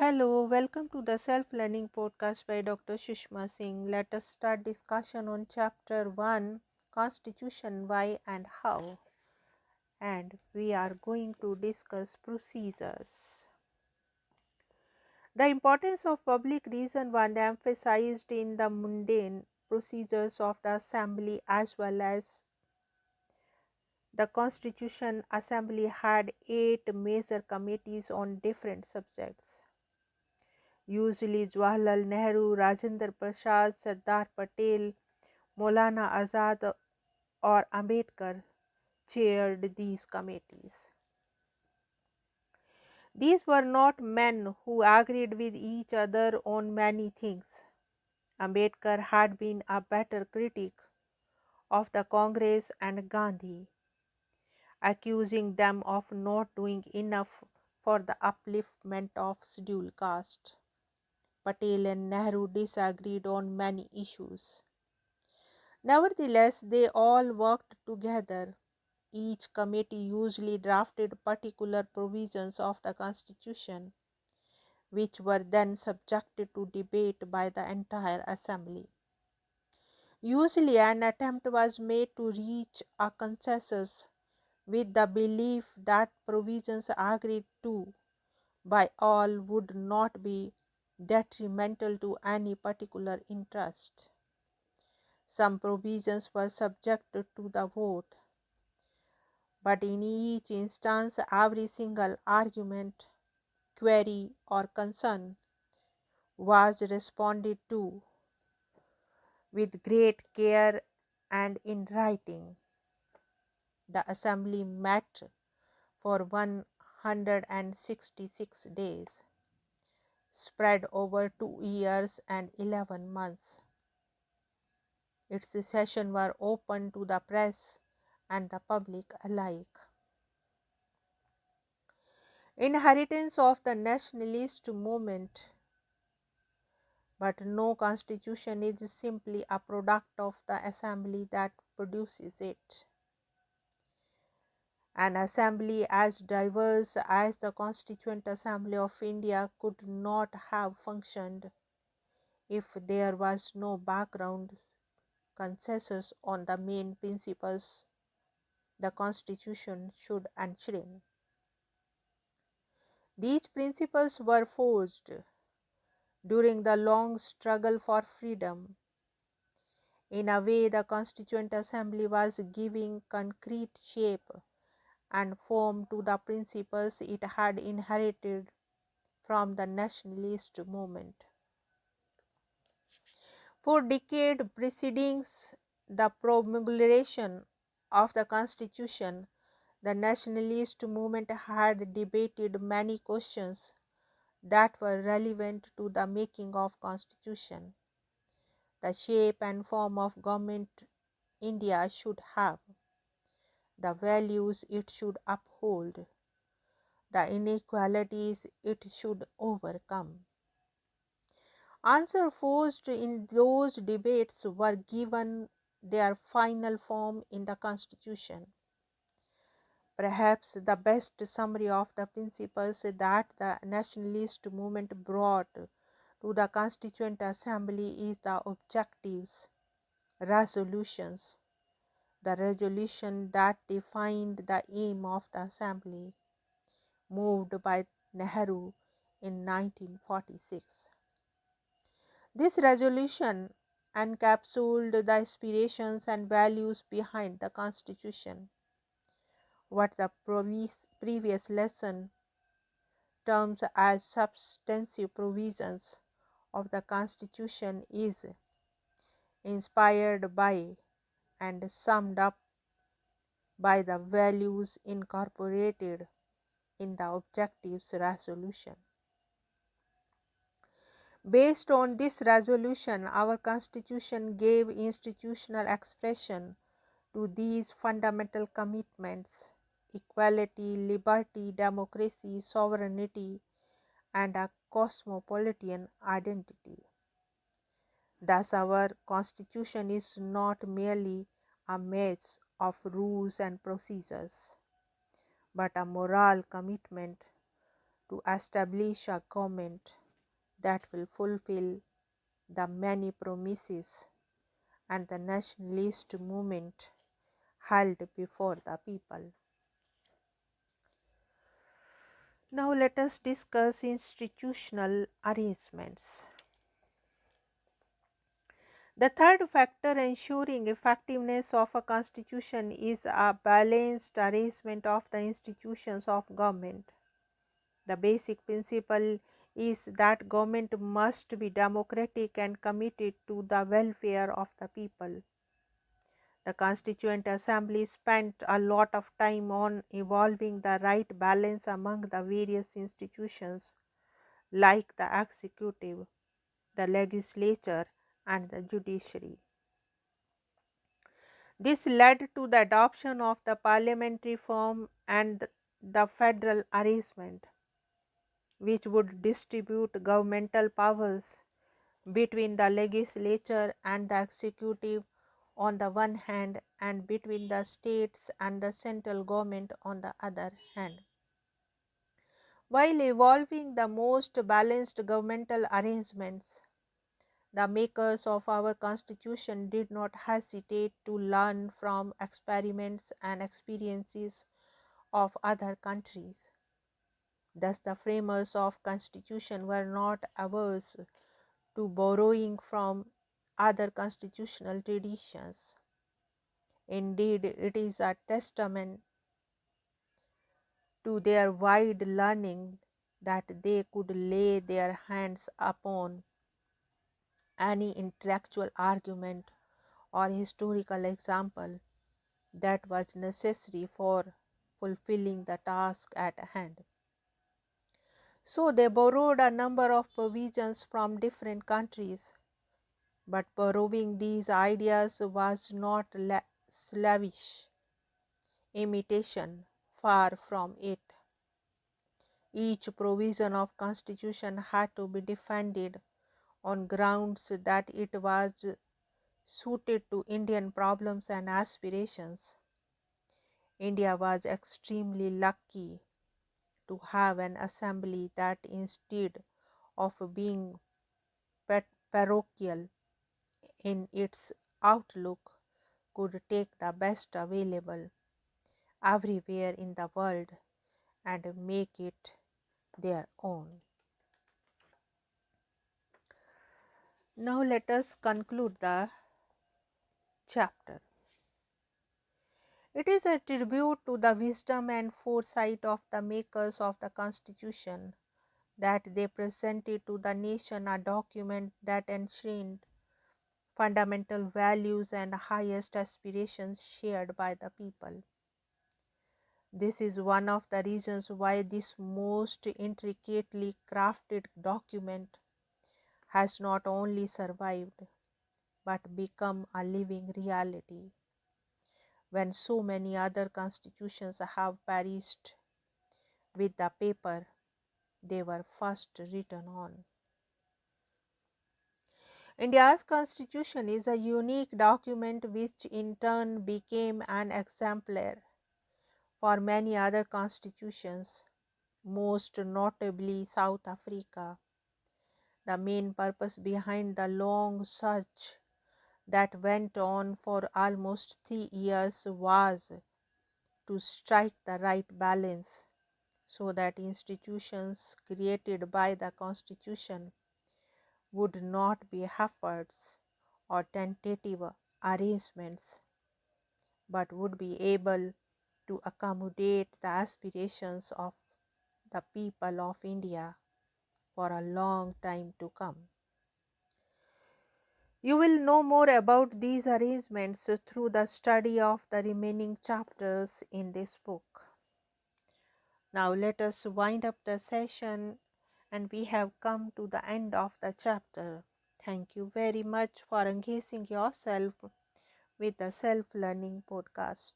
Hello, welcome to the Self-Learning Podcast by Dr. Sushma Singh. Let us start discussion on Chapter 1, Constitution, Why and How. And we are going to discuss procedures. The importance of public reason was emphasized in the mundane procedures of the Assembly as well as the Constitution Assembly had 8 major committees on different subjects. Usually Jawaharlal Nehru, Rajendra Prasad, Sardar Patel, Maulana Azad or Ambedkar chaired these committees. These were not men who agreed with each other on many things. Ambedkar had been a better critic of the Congress and Gandhi, accusing them of not doing enough for the upliftment of scheduled caste. Patel and Nehru disagreed on many issues. Nevertheless, they all worked together. Each committee usually drafted particular provisions of the Constitution, which were then subjected to debate by the entire Assembly. Usually, an attempt was made to reach a consensus with the belief that provisions agreed to by all would not be detrimental to any particular interest. Some provisions were subjected to the vote, but in each instance every single argument, query or concern was responded to with great care and in writing. The Assembly met for 166 days, spread over 2 years and 11 months. Its sessions were open to the press and the public alike. Inheritance of the nationalist movement. But no constitution is simply a product of the assembly that produces it. An assembly as diverse as the Constituent Assembly of India could not have functioned if there was no background consensus on the main principles the Constitution should enshrine. These principles were forged during the long struggle for freedom. In a way, the Constituent Assembly was giving concrete shape and form to the principles it had inherited from the nationalist movement. For decades preceding the promulgation of the Constitution, the nationalist movement had debated many questions that were relevant to the making of Constitution. The shape and form of government India should have, the values it should uphold, the inequalities it should overcome. Answers forged in those debates were given their final form in the Constitution. Perhaps the best summary of the principles that the nationalist movement brought to the Constituent Assembly is the objectives, resolutions, the resolution that defined the aim of the Assembly, moved by Nehru in 1946. This resolution encapsulated the aspirations and values behind the Constitution. What the previous lesson terms as substantive provisions of the Constitution is inspired by and summed up by the values incorporated in the objectives resolution. Based on this resolution, our Constitution gave institutional expression to these fundamental commitments: equality, liberty, democracy, sovereignty, and a cosmopolitan identity. Thus, our Constitution is not merely a maze of rules and procedures, but a moral commitment to establish a government that will fulfill the many promises and the nationalist movement held before the people. Now let us discuss institutional arrangements. The third factor ensuring effectiveness of a constitution is a balanced arrangement of the institutions of government. The basic principle is that government must be democratic and committed to the welfare of the people. The Constituent Assembly spent a lot of time on evolving the right balance among the various institutions like the executive, the legislature, and the judiciary. This led to the adoption of the parliamentary form and the federal arrangement, which would distribute governmental powers between the legislature and the executive on the one hand and between the states and the central government on the other hand. While evolving the most balanced governmental arrangements, the makers of our constitution did not hesitate to learn from experiments and experiences of other countries. Thus, the framers of constitution were not averse to borrowing from other constitutional traditions. Indeed, it is a testament to their wide learning that they could lay their hands upon any intellectual argument or historical example that was necessary for fulfilling the task at hand. So they borrowed a number of provisions from different countries, but borrowing these ideas was not slavish imitation, far from it. Each provision of constitution had to be defended on grounds that it was suited to Indian problems and aspirations. India was extremely lucky to have an assembly that, instead of being parochial in its outlook, could take the best available everywhere in the world and make it their own. Now let us conclude the chapter. It is a tribute to the wisdom and foresight of the makers of the Constitution that they presented to the nation a document that enshrined fundamental values and highest aspirations shared by the people. This is one of the reasons why this most intricately crafted document has not only survived but become a living reality when so many other constitutions have perished with the paper they were first written on. India's constitution is a unique document which in turn became an exemplar for many other constitutions, most notably South Africa. The main purpose behind the long search that went on for almost 3 years was to strike the right balance so that institutions created by the Constitution would not be efforts or tentative arrangements, but would be able to accommodate the aspirations of the people of India for a long time to come. You will know more about these arrangements through the study of the remaining chapters in this book. Now let us wind up the session, and we have come to the end of the chapter. Thank you very much for engaging yourself with the Self Learning Podcast.